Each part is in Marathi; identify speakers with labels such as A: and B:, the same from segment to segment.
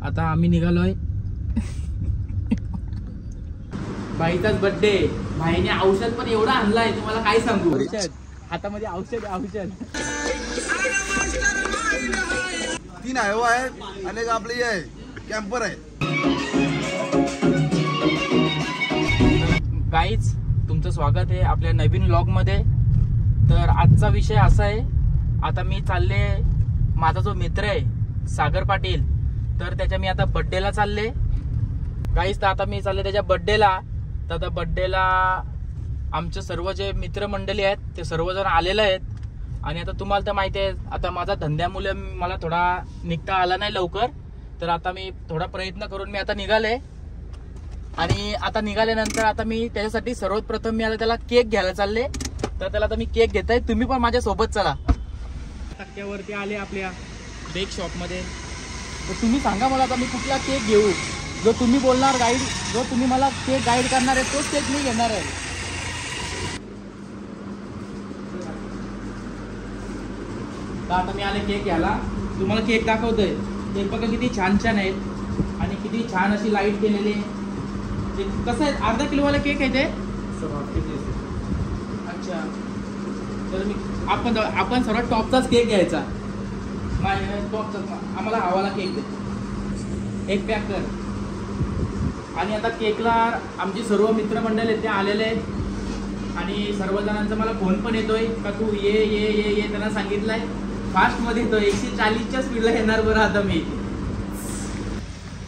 A: आता आम्ही निघालोय भाईचाच बर्थडे. भाईने औषध पण एवढा आणलाय तुम्हाला काय सांगू. औषध हातामध्ये औषध औषध
B: 3 आहे आणि एक आपली आहे कॅम्पर आहे.
A: गाईज तुमचं स्वागत आहे आपल्या नवीन व्लॉग मध्ये. तर आजचा विषय असा आहे, आता मी चालले, माझा जो मित्र आहे सागर पाटील, तर त्याच्या मी आता बर्थडेला चालले गाईज. तर आता मी चालले त्याच्या बर्थडेला. तर आता बर्थडेला आमचे सर्व जे मित्रमंडळी आहेत ते सर्वजण आलेले आहेत. आणि आता तुम्हाला तर माहिती आहे, आता माझा धंद्यामुळे मला थोडा निघता आला नाही लवकर. तर आता मी थोडा प्रयत्न करून मी आता निघाले. आणि आता निघाल्यानंतर आता मी त्याच्यासाठी सर्वात प्रथम मी आता त्याला केक घ्यायला चालले. तर त्याला आता मी केक घेत आहे, तुम्ही पण माझ्या सोबत चला. टक्क्यावरती आले आपल्या बेक शॉप मध्ये. तर तुम्ही सांगा मला आता मी कुठला केक घेऊ. जो तुम्ही बोलणार गाईड, जो तुम्ही मला केक गाईड करणार आहे तोच केक मी घेणार आहे. तर आता मी आले केक घ्यायला. तुम्हाला केक दाखवतोय. केक बघा किती छान छान आहेत आणि किती छान अशी लाईट केलेली आहे. कसं आहे, अर्धा किलोवाला केक आहे ते. अच्छा, तर मी आपण सर्वात टॉपचाच केक घ्यायचा. टॉपचा आम्हाला हवाला केक दे, एक पॅक कर. आणि आता केकला आमची सर्व मित्रमंडळ आहेत ते आलेले आहेत. आणि सर्वजणांचा मला फोन पण येतोय का तू ये ये ये ये त्यांना सांगितलंय. फास्टमध्ये येतो, 140च्या स्पीडला येणार बरं आता मी.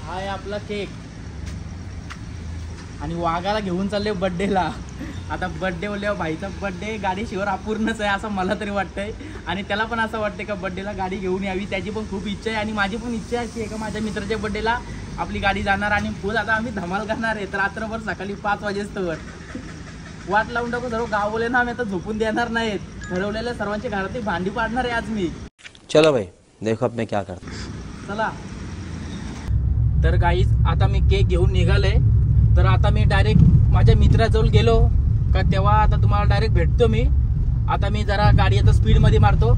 A: हा आहे आपला केक. आणि वाघाला घेऊन चालले बर्थडेला. आता बर्थडे बोलल्यावर भाईचा बर्थडे गाडीशिवाय अपूर्णच आहे असं मला तरी वाटतंय. आणि त्याला पण असं वाटतंय का बर्थडेला गाडी घेऊन यावी. त्याची पण खूप इच्छा आहे आणि माझी पण इच्छा अशी आहे का माझ्या मित्राच्या बर्थडेला आपली गाडी जाणार आणि फुल आता आम्ही धमाल करणार आहे. तर रात्रभर सकाळी 5 वाजेस्तवर वाट लावून टाकू. सर्व गावले ना, आम्ही आता झोपून देणार नाहीत. ठरवलेल्या सर्वांची घरातली भांडी पाडणार आहे आज मी.
C: चलो भाई देखो अब मैं क्या करता.
A: चला. तर गाईज आता मी केक घेऊन निघाले. तर आता मी डायरेक्ट माझ्या मित्राजवळ गेलो का तेव्हा आता तुम्हाला डायरेक्ट भेटतो मी. आता मी जरा गाडी आता स्पीड मध्ये मारतो.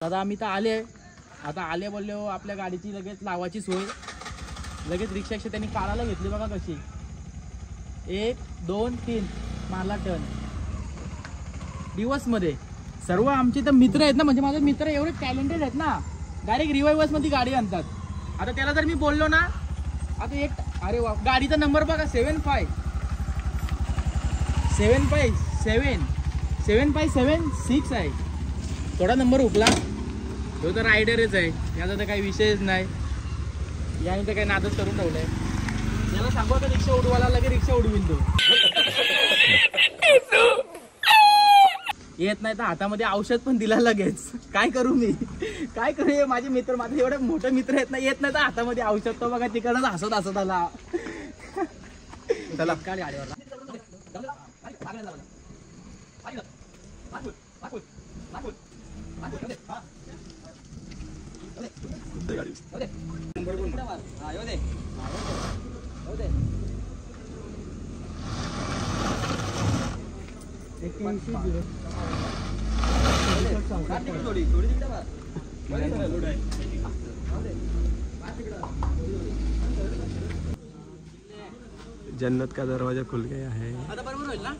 A: दादा आम्ही तर आले. आता आले बोललो आपल्या गाडीची लगेच लावायची सोय. लगेच रिक्षा त्यांनी काढायला घेतली बघा कशी. 1 2 3 मारला टर्न दिवस मध्ये. सर्व आमचे तर मित्र आहेत ना, म्हणजे माझे मित्र एवढे टॅलेंटेड आहेत ना, डायरेक्ट रिवाइवर्स मध्ये गाडी आणतात. आता त्याला जर मी बोललो ना, आता एक अरे वा, गाडीचा नंबर बघा 75776 आहे. थोडा नंबर हुकला. तो तर रायडरच आहे, याचा तर काही विषयच नाही. याने तर काही नादच करून ठेवलंय. याला सांगू आता रिक्षा उडवायला, लगे रिक्षा उडवीन तो. येत नाही तर हातामध्ये औषध पण दिला लगेच. काय करू मी, काय करू. माझे मित्र, माझे एवढे मोठे मित्र आहेत ना, येत नाही तर हातामध्ये औषध. तो बघा तिकडं हसत आला. चला काय गाडीवर
D: जन्नत का दरवाजा खुल गया है.
A: आता बरोबर होईल ना.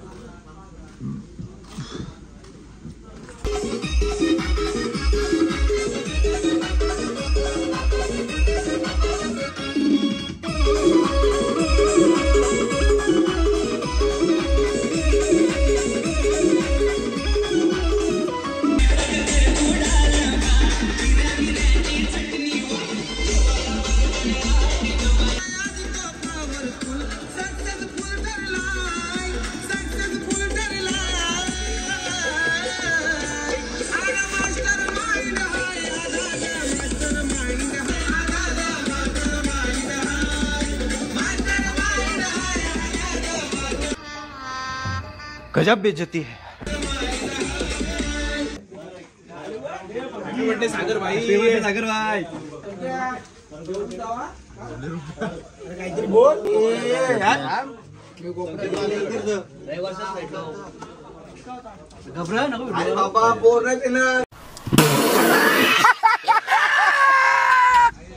C: गजब बेइज्जती है.
B: सागर भाई. काहीतरी बोल. घबरा नको बाबा, बोर नाही केलं.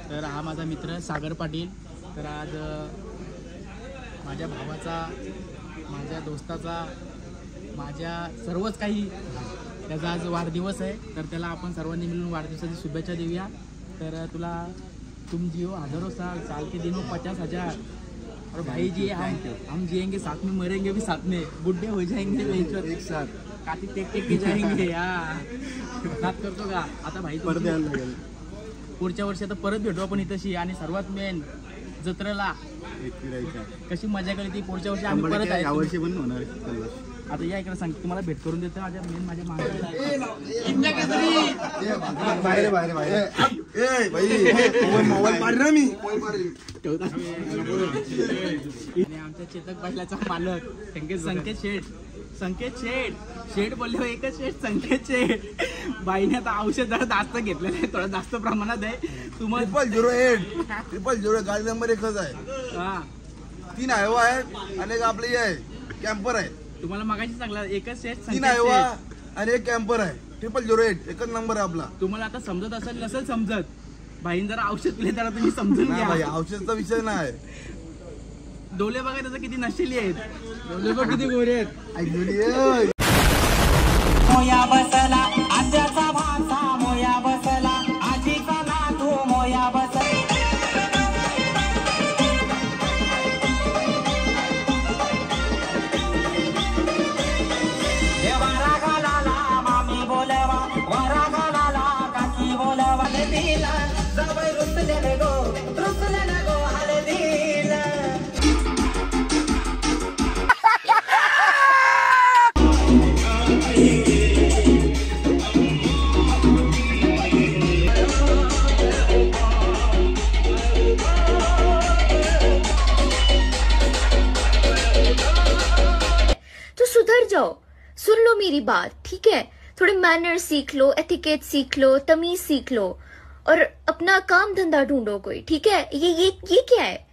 A: तर हा माझा मित्र सागर पाटील. तर आज माझ्या भावाचा, माझ्या दोस्ताचा, माझ्या सर्वच काही त्याचा आज वाढदिवस आहे. तर त्याला आपण सर्वांनी मिळून वाढदिवसाची शुभेच्छा देऊया. तर तुला तुम जियो हजारों साल के दिनों 50,000 और भाई जी हम जिएंगे साथ में, मरेंगे भी साथ में, बुढ़े हो जाएंगे एक साथ, काठी टेक टेक के जाएंगे. साथ करतो का आता भाई? पुढच्या वर्षी आता परत भेटू आपण इथंशी. आणि सर्वात मेन जत्रेला कशी मजा केली ती पुढच्या वर्षी आम्ही परत आहे.
B: यावर्षी पण होणार.
A: आता या इकडे सांग, तुम्हाला भेट करून देतो माझ्या मेन माझ्या मागे. आणि आमच्या चेतक पाटलाचा मालक संकेत शेठ बोलले एकच शेठ संकेत शेठ. बाईने आता औषध जरा जास्त घेतलेलं आहे, थोडं जास्त प्रमाणात आहे. तुम्हाला
B: 008 गाडी नंबर 1च आहे.
A: हा
B: 3 हायवा आहे आणि एक आपलं हे आहे कॅम्पर आहे.
A: तुम्हाला मगाशी सांगला एकच शेठ
B: 3 हायवा आणि एक कॅम्पर आहे. 008 एकच नंबर आहे आपला.
A: तुम्हाला आता समजत असेल नसेल समजत, भाईन जरा औषध दिले जरा तुम्ही समजून
B: नाही भाई,
A: घ्या.
B: औषधचा विषय नाही.
A: डोले बघा त्याचं किती नशेली आहेत, डोले बघ किती गोरे आहेत.
E: मोया बसला आज्याचा भाचा, मोया बसला आजीचा नातू, मोया बसला. देवारा घालाला मामी बोलवा, वारा घालाला काकी बोलवा. हळदीला जवळ रुसलेले गो हळदीला.
F: तो सुधर जाओ, सुन लो मेरी बात, ठीक है? थोड़े मैनर सीख लो, एथिकेट सीख लो, तमीज सीख लो और अपना काम धंधा ढूंढो कोई, ठीक है? ये क्या है?